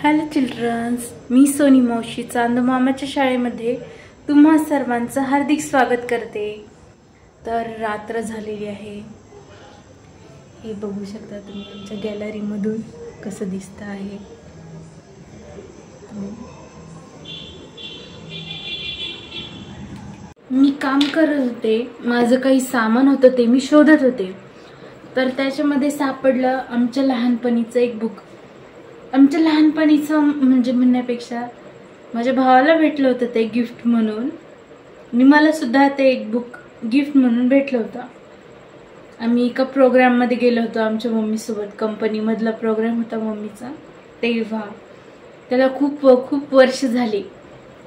Hello children's, मी Sony मावशी चांदमामाच्या शाळेमध्ये तुम्हा सर्वांचं हार्दिक स्वागत करते। तर रात्र झालेली आहे, हे बघू शकता तुम्ही आमच्या गॅलरीमधून कसं दिसतं आहे। मी काम करत होते, माझं काही सामान होतं ते मी शोधत होते, तर त्याच्यामध्ये सापडलं आमच्या लहानपणीचं एक बुक। आमच्या लहानपणीचं म्हणजे म्हणण्यापेक्षा माझ्या भावाला भेटलं होतं ते गिफ्ट म्हणून, आणि मला सुद्धा ते एक बुक गिफ्ट म्हणून भेटलं होतं। आम्ही एका प्रोग्राममध्ये गेलो होतो आमच्या मम्मीसोबत, कंपनीमधला प्रोग्राम होता मम्मीचा तेव्हा। त्याला खूप वर्ष झाली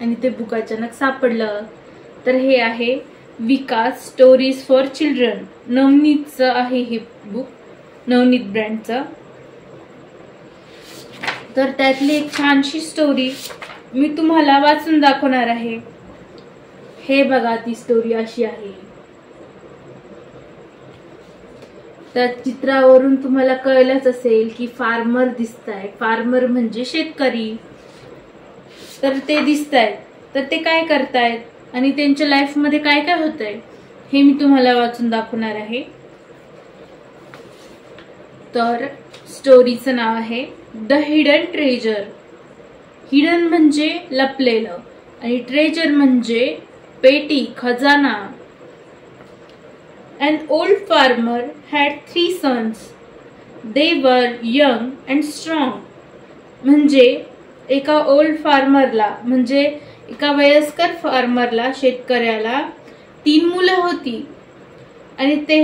आणि ते बुक अचानक सापडलं। तर हे आहे विकास स्टोरीज फॉर चिल्ड्रन, नवनीतचं आहे हे बुक, नवनीत ब्रँडचं। तर त्यातली एक छानशी स्टोरी मी तुम्हाला वाचून दाखवणार आहे। हे बघा, ती स्टोरी अशी आहे। तर चित्रावरून तुम्हाला कळलंच असेल की फार्मर दिसताय, फार्मर म्हणजे शेतकरी। तर ते दिसतायत, तर ते काय करतायत आणि त्यांच्या लाईफ मध्ये काय काय होतंय हे मी तुम्हाला वाचून दाखवणार आहे। तर स्टोरीचं नाव आहे द हिडन ट्रेजर। हिडन म्हणजे लपलेलं आणि ट्रेजर म्हणजे पेटी, खजाना। An old farmer had 3 sons. They were young and strong. म्हणजे एका ओल्ड फार्मरला, म्हणजे एका वयस्कर फार्मरला, शेतकऱ्याला 3 मुलं होती आणि ते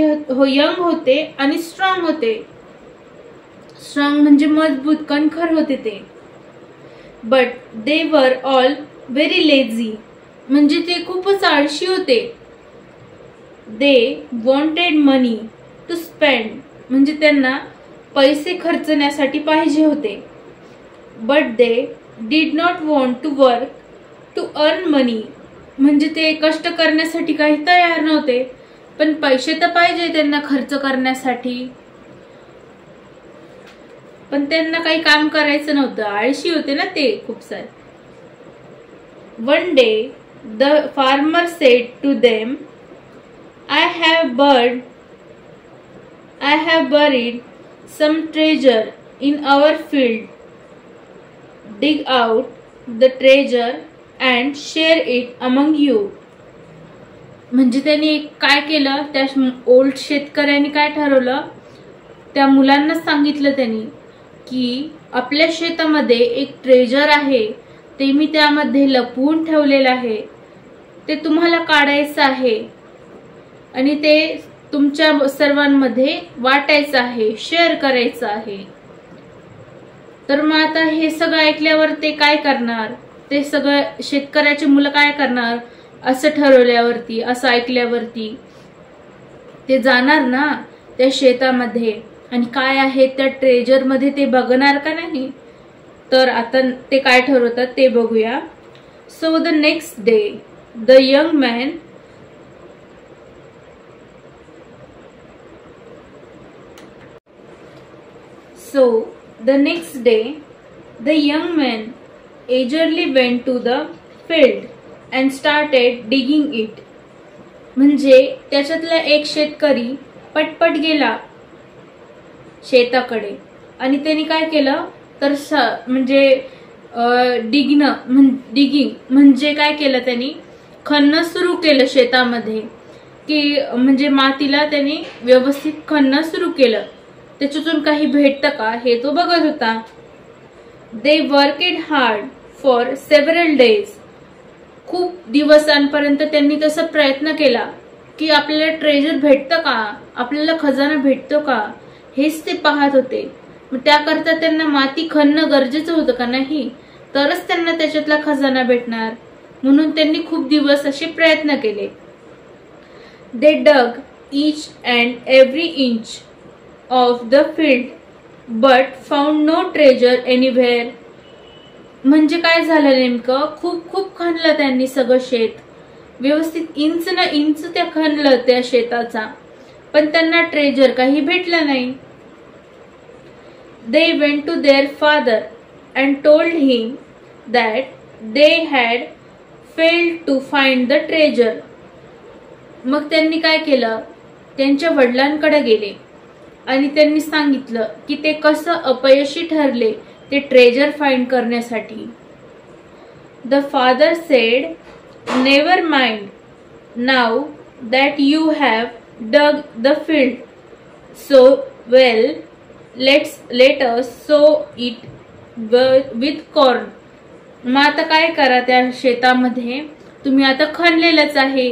यंग होते आणि स्ट्रॉंग होते। स्ट्रॉंग म्हणजे मजबूत, कणखर होते ते। But they were all very lazy, म्हणजे ते खूपच आळशी होते। They wanted money to spend, म्हणजे त्यांना पैसे खर्चण्यासाठी पाहिजे होते। But they did not want to work to earn money, म्हणजे ते कष्ट करण्यासाठी काही तयार नव्हते, पण पैसे तर पाहिजे त्यांना खर्च करण्यासाठी, पण त्यांना काही काम करायचं नव्हतं, आळशी होते ना ते खूप सारे। One day the farmer said to them, I have buried some treasure in our field. Dig out the treasure and share it among you. म्हणजे त्यांनी काय केलं, त्या ओल्ड शेतकऱ्यांनी काय ठरवलं, त्या मुलांना सांगितलं त्यांनी की आपल्या शेतामध्ये एक ट्रेजर आहे, ते मी त्यामध्ये लपवून ठेवलेलं आहे, ते तुम्हाला काढायचं आहे आणि ते तुमच्या सर्वांमध्ये वाटायचं आहे, शेअर करायचं आहे। तर मग आता हे सगळं ऐकल्यावर ते काय करणार, ते सगळं शेतकऱ्याचे मुलं काय करणार, असं ठरवल्यावरती, असं ऐकल्यावरती ते जाणार ना त्या शेतामध्ये आणि काय आहे त्या ट्रेजर मध्ये ते बघणार का नाही। तर आता ते काय ठरवतात ते बघूया। So the next day the young man eagerly went to the field and started digging it. म्हणजे त्याच्यातला एक शेतकरी पटपट गेला शेताकडे आणि त्यांनी काय केलं तर म्हणजे डिगिंग म्हणजे काय केलं, त्यांनी खणणं सुरू केलं शेतामध्ये, की म्हणजे मातीला त्यांनी व्यवस्थित खणणं सुरू केलं, त्याच्यातून काही भेटतं का हे तो बघत होता। दे वर्केड हार्ड फॉर सेव्हरल डेज, खूप दिवसांपर्यंत त्यांनी तसा प्रयत्न केला की आपल्याला ट्रेजर भेटतं का, आपल्याला खजाना भेटतो का, हेच ते पाहत होते। मग त्याकरता त्यांना माती खणणं गरजेचं होतं का नाही, तरच त्यांना त्याच्यातला खजाना भेटणार, म्हणून त्यांनी खूप दिवस असे प्रयत्न केले। They dug each and every inch of the field but found no treasure anywhere. म्हणजे काय झालं नेमकं, खूप खणलं त्यांनी सगळं शेत, व्यवस्थित इंच ना इंच त्या खणलं त्या शेताचा, पण त्यांना ट्रेजर काही भेटलं नाही। They went to their father and told him that they had failed to find the treasure. मग त्यांनी काय केलं, त्यांच्या वडिलांकडे गेले आणि त्यांनी सांगितलं की ते कसं अपयशी ठरले ते ट्रेजर फाइंड करण्यासाठी. The father said, "Never mind, now that you have dug the field so well, let us sow it with corn." मग आता काय करा, त्या शेतामध्ये तुम्ही आता खणलेलंच आहे,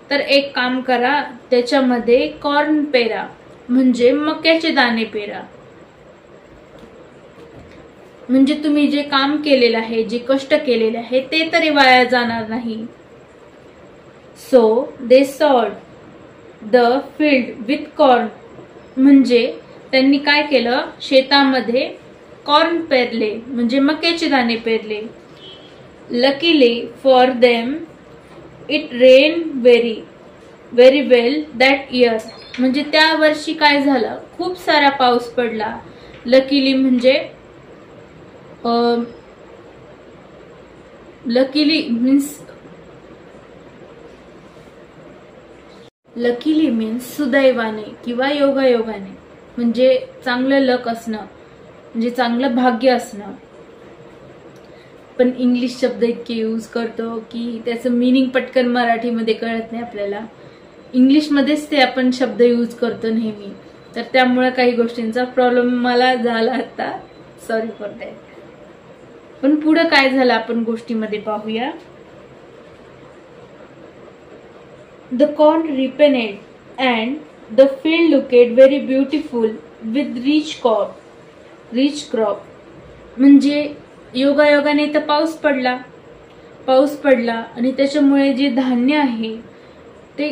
तर एक काम करा, त्याच्यामध्ये कॉर्न पेरा, म्हणजे मक्याचे दाणे पेरा. म्हणजे तुम्ही जे काम केलेलं आहे, जे कष्ट केलेले आहे ते तरी वाया जाणार नाही. So they sawed the field with corn, म्हणजे त्यांनी काय केलं, शेतामध्ये कॉर्न पेरले, म्हणजे मक्याचे दाणे पेरले. Luckily for them it rain very well that year, म्हणजे त्या वर्षी काय झालं, खूप सारा पाऊस पडला. लकीली म्हणजे लकीली मीन्स सुदैवाने किंवा योगायोगाने, म्हणजे चांगलं लक असणं, म्हणजे चांगलं भाग्य असणं. पण इंग्लिश शब्द इतके यूज करतो की त्याचं मीनिंग पटकन मराठीमध्ये कळत नाही आपल्याला. इंग्लिशमध्येच ते आपण शब्द यूज करतो नेहमी, तर त्यामुळे काही गोष्टींचा प्रॉब्लेम मला झाला आता, सॉरी फॉर दॅट. पण पुढे काय झालं आपण गोष्टीमध्ये पाहूया. The corn ripened and the field looked very beautiful with rich crop, म्हणजे योगायोगाने तर पाऊस पडला आणि त्याच्यामुळे जे धान्य आहे ते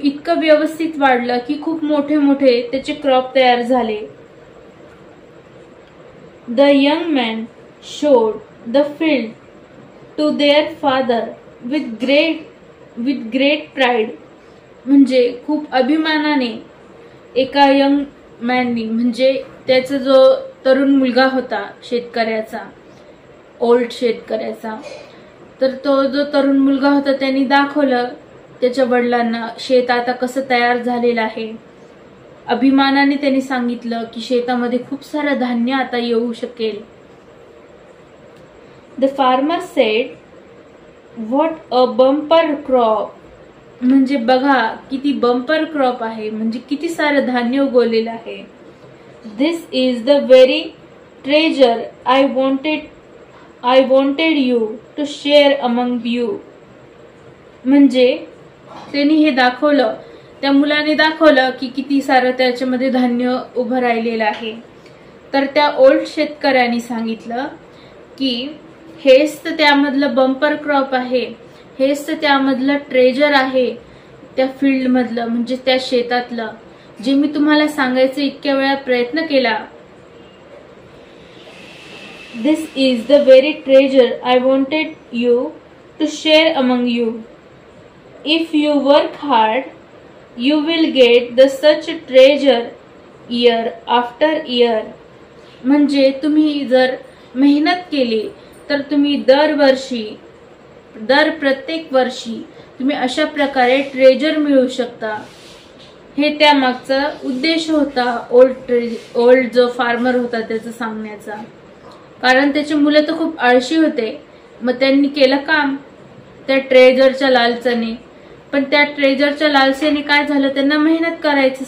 इतकं व्यवस्थित वाढलं की खूप मोठे मोठे त्याचे क्रॉप तयार झाले. The young man showed the field to their father with great pride, म्हणजे खूप अभिमानाने एका यंग मॅननी, म्हणजे त्याचा जो तरुण मुलगा होता शेतकऱ्याचा, ओल्ड शेतकऱ्याचा, तर तो जो तरुण मुलगा होता त्यांनी दाखवलं त्याच्या वडिलांना शेत आता कसं तयार झालेलं आहे. अभिमानाने त्यांनी सांगितलं की शेतामध्ये खूप सारं धान्य आता येऊ शकेल. The farmer said, "What a bumper crop!" म्हणजे बघा किती बंपर क्रॉप आहे, म्हणजे किती सारं धान्य उगवलेलं आहे. "This is the very treasure I wanted you to share among you." म्हणजे त्यांनी हे दाखवलं, त्या मुलाने दाखवलं की किती सारं त्याच्यामध्ये धान्य उभं राहिलेलं आहे. तर त्या ओल्ड शेतकऱ्यांनी सांगितलं की हेच तर त्यामधलं बंपर क्रॉप आहे, हेच तर त्यामधलं ट्रेजर आहे, त्या फील्ड मधलं, म्हणजे त्या शेतातलं, जे मी तुम्हाला सांगायचं इतक्या वेळा प्रयत्न केला. This is the very treasure I wanted you to share among you. If you work hard you will get the such treasure year after year. म्हणजे तुम्ही जर मेहनत केली तर तुम्ही प्रत्येक वर्षी तुम्ही अशा प्रकारे ट्रेजर मिळवू शकता. हे त्या मागचा उद्देश होता ओल्ड जो फार्मर होता त्याचा सांगण्याचा. कारण त्याचे मुलं तर खूप आळशी होते, मग त्यांनी केलं काम त्या ट्रेजरच्या लालसाने. पण त्या ट्रेजरच्या लालसेने काय झालं, त्यांना मेहनत करायचं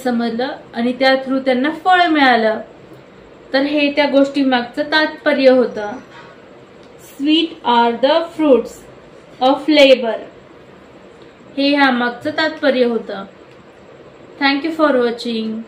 समजलं आणि त्या थ्रू त्यांना फळ मिळालं. तर हे त्या गोष्टी मागचं तात्पर्य होतं. Sweet are the fruits of labour, हे ह्या मागचं तात्पर्य होतं. Thank you for watching.